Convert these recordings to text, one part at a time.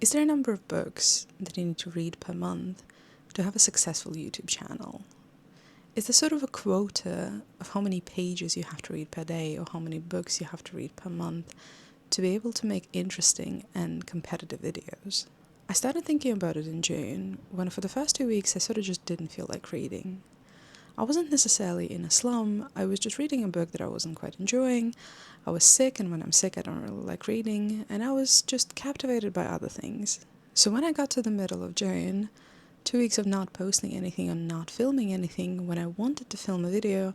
Is there a number of books that you need to read per month to have a successful YouTube channel? Is there sort of a quota of how many pages you have to read per day or how many books you have to read per month to be able to make interesting and competitive videos? I started thinking about it in June, when for the first 2 weeks I sort of just didn't feel like reading. I wasn't necessarily in a slum, I was just reading a book that I wasn't quite enjoying. I was sick, and when I'm sick I don't really like reading, and I was just captivated by other things. So when I got to the middle of June, 2 weeks of not posting anything and not filming anything, when I wanted to film a video,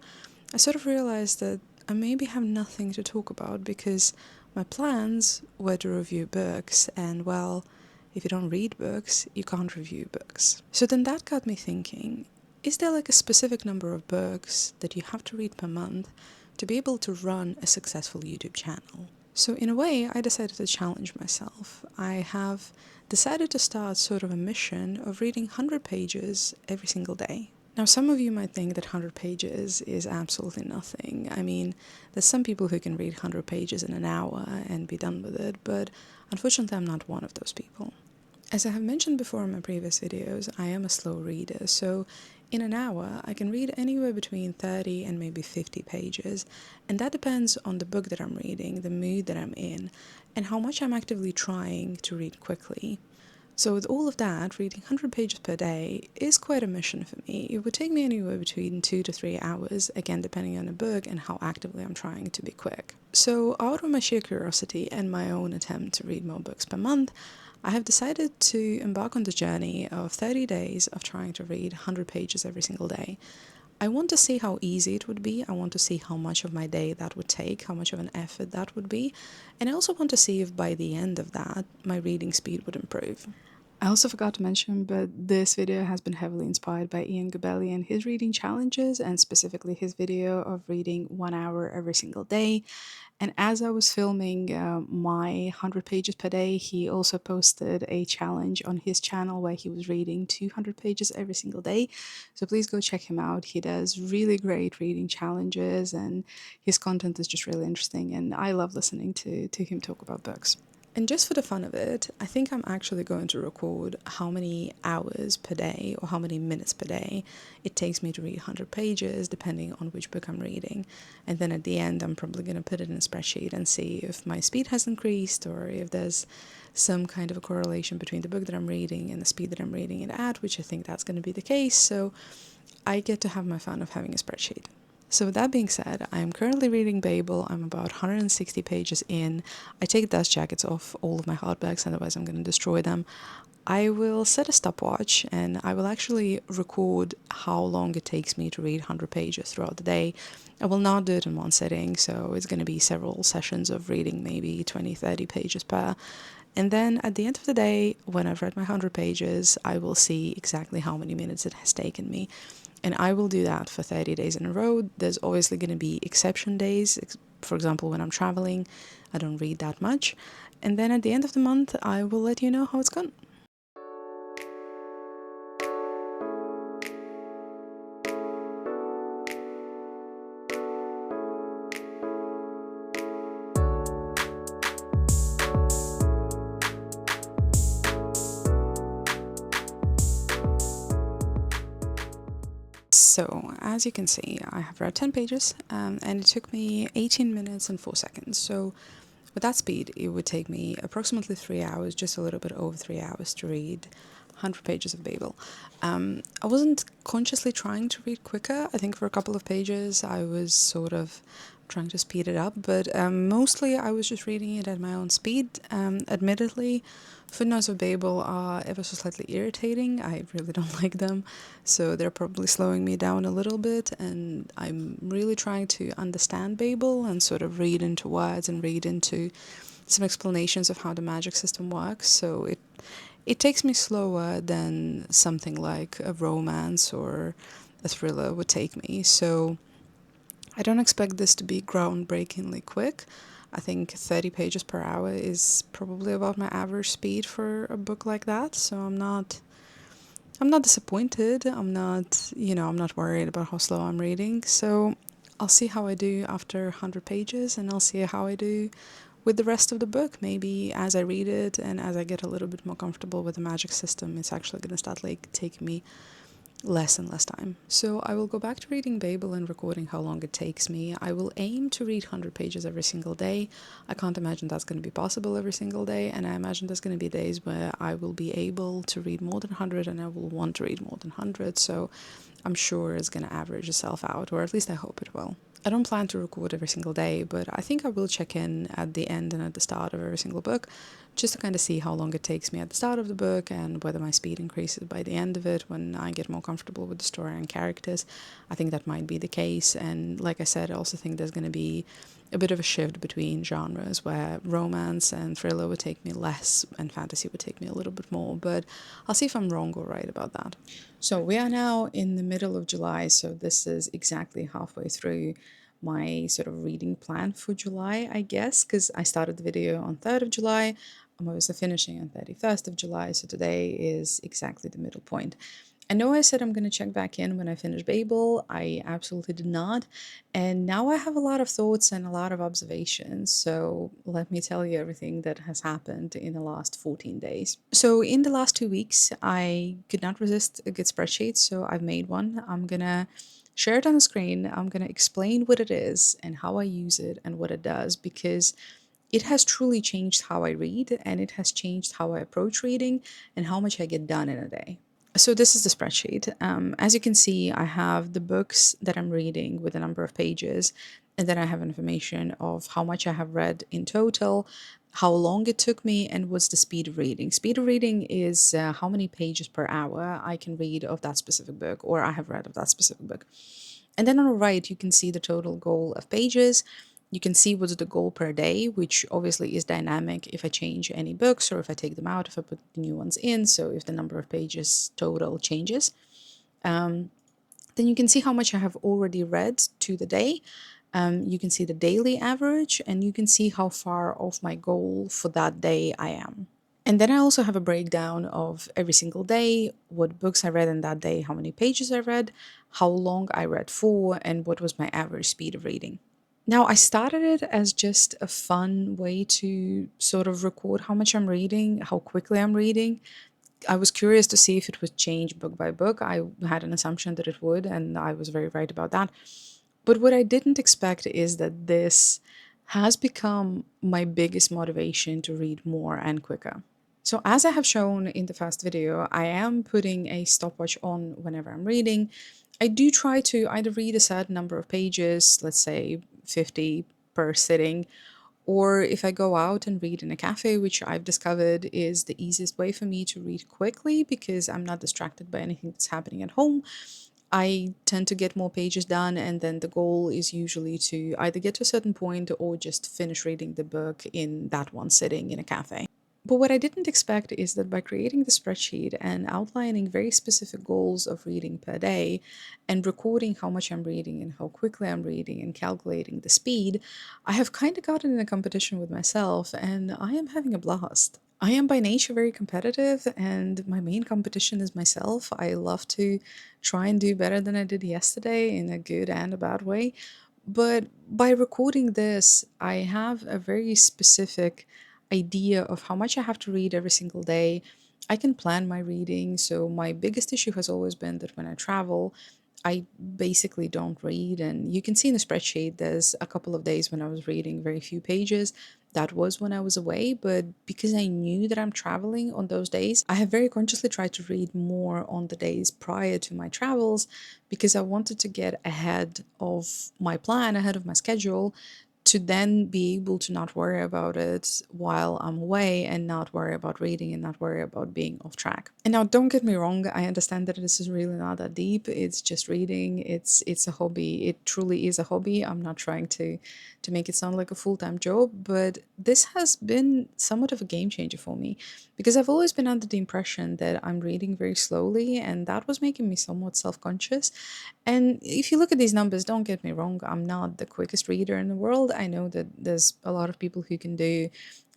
I sort of realized that I maybe have nothing to talk about because my plans were to review books, and well, if you don't read books, you can't review books. So then that got me thinking, is there like a specific number of books that you have to read per month to be able to run a successful YouTube channel? So in a way, I decided to challenge myself. I have decided to start sort of a mission of reading 100 pages every single day. Now, some of you might think that 100 pages is absolutely nothing. I mean, there's some people who can read 100 pages in an hour and be done with it, but unfortunately I'm not one of those people. As I have mentioned before in my previous videos, I am a slow reader, so in an hour I can read anywhere between 30 and maybe 50 pages, and that depends on the book that I'm reading, the mood that I'm in, and how much I'm actively trying to read quickly. So with all of that, reading 100 pages per day is quite a mission for me. It would take me anywhere between 2 to 3 hours, again depending on the book and how actively I'm trying to be quick. So out of my sheer curiosity and my own attempt to read more books per month, I have decided to embark on the journey of 30 days of trying to read 100 pages every single day. I want to see how easy it would be, I want to see how much of my day that would take, how much of an effort that would be, and I also want to see if by the end of that, my reading speed would improve. I also forgot to mention, but this video has been heavily inspired by Ian Gabelli and his reading challenges, and specifically his video of reading 1 hour every single day. And as I was filming my 100 pages per day, he also posted a challenge on his channel where he was reading 200 pages every single day. So please go check him out. He does really great reading challenges and his content is just really interesting. And I love listening to him talk about books. And just for the fun of it, I think I'm actually going to record how many hours per day or how many minutes per day it takes me to read 100 pages, depending on which book I'm reading. And then at the end, I'm probably going to put it in a spreadsheet and see if my speed has increased or if there's some kind of a correlation between the book that I'm reading and the speed that I'm reading it at, which I think that's going to be the case. So I get to have my fun of having a spreadsheet. So with that being said, I am currently reading Babel. I'm about 160 pages in. I take dust jackets off all of my hardbacks, otherwise I'm going to destroy them. I will set a stopwatch and I will actually record how long it takes me to read 100 pages throughout the day. I will not do it in one sitting, so it's going to be several sessions of reading maybe 20-30 pages per. And then at the end of the day, when I've read my 100 pages, I will see exactly how many minutes it has taken me. And I will do that for 30 days in a row. There's obviously going to be exception days. For example, when I'm traveling, I don't read that much. And then at the end of the month, I will let you know how it's gone. So, as you can see, I have read 10 pages, and it took me 18 minutes and 4 seconds. So, with that speed, it would take me approximately 3 hours, just a little bit over 3 hours, to read 100 pages of Babel. I wasn't consciously trying to read quicker. I think for a couple of pages, I was sort of trying to speed it up, but mostly I was just reading it at my own speed. Admittedly, footnotes of Babel are ever so slightly irritating. I really don't like them, so they're probably slowing me down a little bit, and I'm really trying to understand Babel and sort of read into words and read into some explanations of how the magic system works, so it takes me slower than something like a romance or a thriller would take me, so I don't expect this to be groundbreakingly quick. I think 30 pages per hour is probably about my average speed for a book like that, so I'm not disappointed. I'm not worried about how slow I'm reading. So I'll see how I do after 100 pages, and I'll see how I do with the rest of the book. Maybe as I read it and as I get a little bit more comfortable with the magic system, it's actually going to start like taking me less and less time. So I will go back to reading Babel and recording how long it takes me. I will aim to read 100 pages every single day. I can't imagine that's going to be possible every single day, and I imagine there's going to be days where I will be able to read more than 100 and I will want to read more than 100, so I'm sure it's going to average itself out, or at least I hope it will. I don't plan to record every single day, but I think I will check in at the end and at the start of every single book just to kind of see how long it takes me at the start of the book and whether my speed increases by the end of it when I get more comfortable with the story and characters. I think that might be the case, and like I said, I also think there's going to be a bit of a shift between genres where romance and thriller would take me less and fantasy would take me a little bit more, but I'll see if I'm wrong or right about that. So we are now in the middle of July, so this is exactly halfway through my sort of reading plan for July, I guess, because I started the video on 3rd of July. I'm obviously finishing on 31st of July, so today is exactly the middle point. I know I said I'm going to check back in when I finish Babel. I absolutely did not. And now I have a lot of thoughts and a lot of observations. So let me tell you everything that has happened in the last 14 days. So in the last 2 weeks, I could not resist a good spreadsheet. So I've made one. I'm going to share it on the screen. I'm going to explain what it is and how I use it and what it does, because it has truly changed how I read, and it has changed how I approach reading and how much I get done in a day. So this is the spreadsheet. As you can see, I have the books that I'm reading with a number of pages, and then I have information of how much I have read in total, how long it took me, and what's the speed of reading. Speed of reading is how many pages per hour I can read of that specific book, or I have read of that specific book. And then on the right, you can see the total goal of pages. You can see what's the goal per day, which obviously is dynamic if I change any books or if I take them out, if I put new ones in. So if the number of pages total changes, then you can see how much I have already read to the day. You can see the daily average, and you can see how far off my goal for that day I am. And then I also have a breakdown of every single day, what books I read in that day, how many pages I read, how long I read for, and what was my average speed of reading. Now, I started it as just a fun way to sort of record how much I'm reading, how quickly I'm reading. I was curious to see if it would change book by book. I had an assumption that it would, and I was very right about that. But what I didn't expect is that this has become my biggest motivation to read more and quicker. So as I have shown in the first video, I am putting a stopwatch on whenever I'm reading. I do try to either read a certain number of pages, let's say 50 per sitting, or if I go out and read in a cafe, which I've discovered is the easiest way for me to read quickly because I'm not distracted by anything that's happening at home. I tend to get more pages done, and then the goal is usually to either get to a certain point or just finish reading the book in that one sitting in a cafe. But what I didn't expect is that by creating the spreadsheet and outlining very specific goals of reading per day and recording how much I'm reading and how quickly I'm reading and calculating the speed, I have kind of gotten in a competition with myself, and I am having a blast. I am by nature very competitive, and my main competition is myself. I love to try and do better than I did yesterday in a good and a bad way. But by recording this, I have a very specific idea of how much I have to read every single day. I can plan my reading. So, my biggest issue has always been that when I travel, I basically don't read. And you can see in the spreadsheet, there's a couple of days when I was reading very few pages. That was when I was away. But because I knew that I'm traveling on those days, I have very consciously tried to read more on the days prior to my travels because I wanted to get ahead of my plan, ahead of my schedule, to then be able to not worry about it while I'm away and not worry about reading and not worry about being off track. And now don't get me wrong, I understand that this is really not that deep. It's just reading. It's a hobby. It truly is a hobby. I'm not trying to make it sound like a full-time job, but this has been somewhat of a game changer for me because I've always been under the impression that I'm reading very slowly, and that was making me somewhat self-conscious. And if you look at these numbers, don't get me wrong, I'm not the quickest reader in the world. I know that there's a lot of people who can do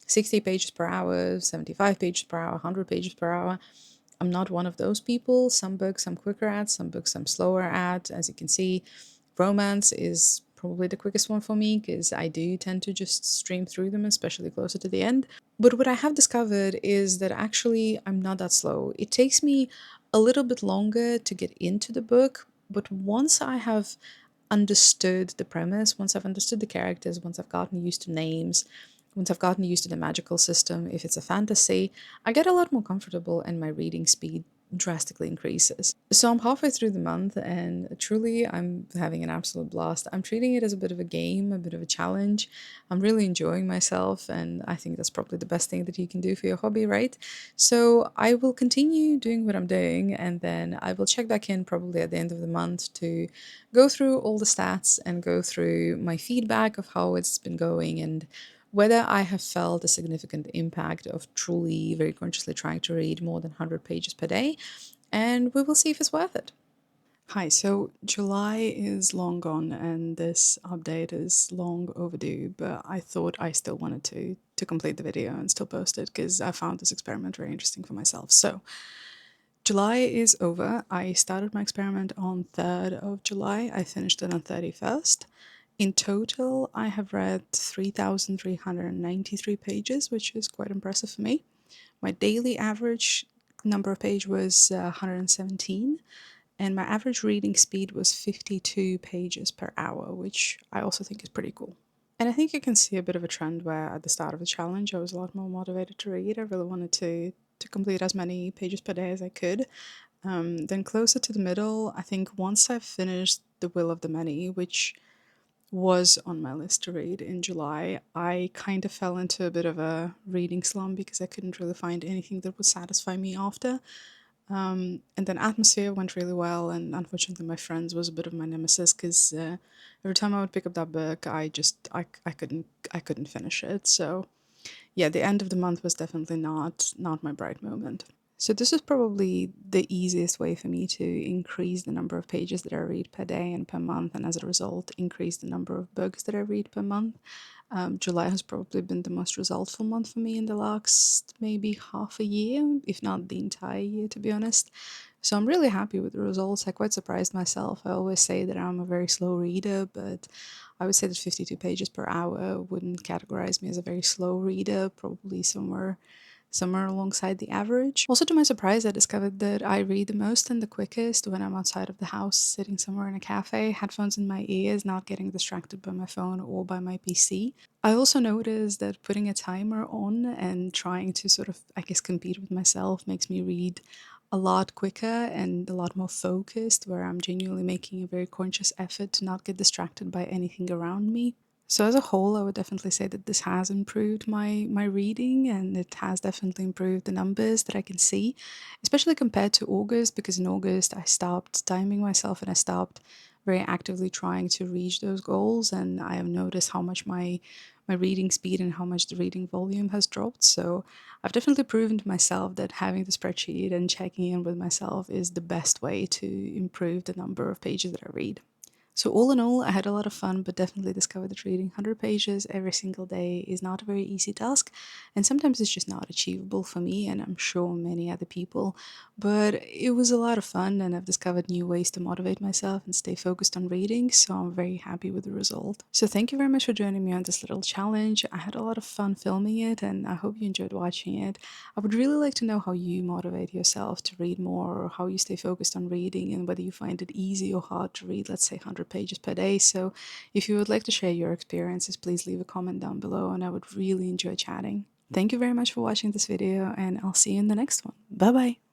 60 pages per hour, 75 pages per hour, 100 pages per hour. I'm not one of those people. Some books I'm quicker at, some books I'm slower at. As you can see, romance is probably the quickest one for me because I do tend to just stream through them, especially closer to the end. But what I have discovered is that actually I'm not that slow. It takes me a little bit longer to get into the book, but once I have understood the premise, once I've understood the characters, once I've gotten used to names, once I've gotten used to the magical system, if it's a fantasy, I get a lot more comfortable and my reading speed drastically increases. So I'm halfway through the month and truly I'm having an absolute blast. I'm treating it as a bit of a game, a bit of a challenge. I'm really enjoying myself and I think that's probably the best thing that you can do for your hobby, right? So I will continue doing what I'm doing and then I will check back in probably at the end of the month to go through all the stats and go through my feedback of how it's been going and whether I have felt a significant impact of truly very consciously trying to read more than 100 pages per day, and we will see if it's worth it. Hi, so July is long gone and this update is long overdue, but I thought I still wanted to complete the video and still post it because I found this experiment very interesting for myself. So July is over. I started my experiment on 3rd of July. I finished it on 31st. In total, I have read 3,393 pages, which is quite impressive for me. My daily average number of page was 117, and my average reading speed was 52 pages per hour, which I also think is pretty cool. And I think you can see a bit of a trend where at the start of the challenge, I was a lot more motivated to read. I really wanted to complete as many pages per day as I could. Then closer to the middle, I think once I've finished The Will of the Many, which was on my list to read in July, I kind of fell into a bit of a reading slump because I couldn't really find anything that would satisfy me after. And then Atmosphere went really well, and unfortunately, My Friends was a bit of my nemesis because every time I would pick up that book, I couldn't finish it. So yeah, the end of the month was definitely not my bright moment. So this is probably the easiest way for me to increase the number of pages that I read per day and per month, and as a result, increase the number of books that I read per month. July has probably been the most resultful month for me in the last maybe half a year, if not the entire year, to be honest. So I'm really happy with the results. I quite surprised myself. I always say that I'm a very slow reader, but I would say that 52 pages per hour wouldn't categorize me as a very slow reader, probably somewhere alongside the average. Also, to my surprise, I discovered that I read the most and the quickest when I'm outside of the house, sitting somewhere in a cafe, headphones in my ears, not getting distracted by my phone or by my PC. I also noticed that putting a timer on and trying to sort of, I guess, compete with myself makes me read a lot quicker and a lot more focused, where I'm genuinely making a very conscious effort to not get distracted by anything around me. So as a whole, I would definitely say that this has improved my reading and it has definitely improved the numbers that I can see, especially compared to August, because in August I stopped timing myself and I stopped very actively trying to reach those goals, and I have noticed how much my reading speed and how much the reading volume has dropped. So I've definitely proven to myself that having the spreadsheet and checking in with myself is the best way to improve the number of pages that I read. So all in all, I had a lot of fun, but definitely discovered that reading 100 pages every single day is not a very easy task, and sometimes it's just not achievable for me, and I'm sure many other people. But it was a lot of fun, and I've discovered new ways to motivate myself and stay focused on reading, so I'm very happy with the result. So thank you very much for joining me on this little challenge. I had a lot of fun filming it, and I hope you enjoyed watching it. I would really like to know how you motivate yourself to read more, or how you stay focused on reading, and whether you find it easy or hard to read, let's say, 100 pages per day. So if you would like to share your experiences, please leave a comment down below and I would really enjoy chatting. Thank you very much for watching this video and I'll see you in the next one. Bye bye!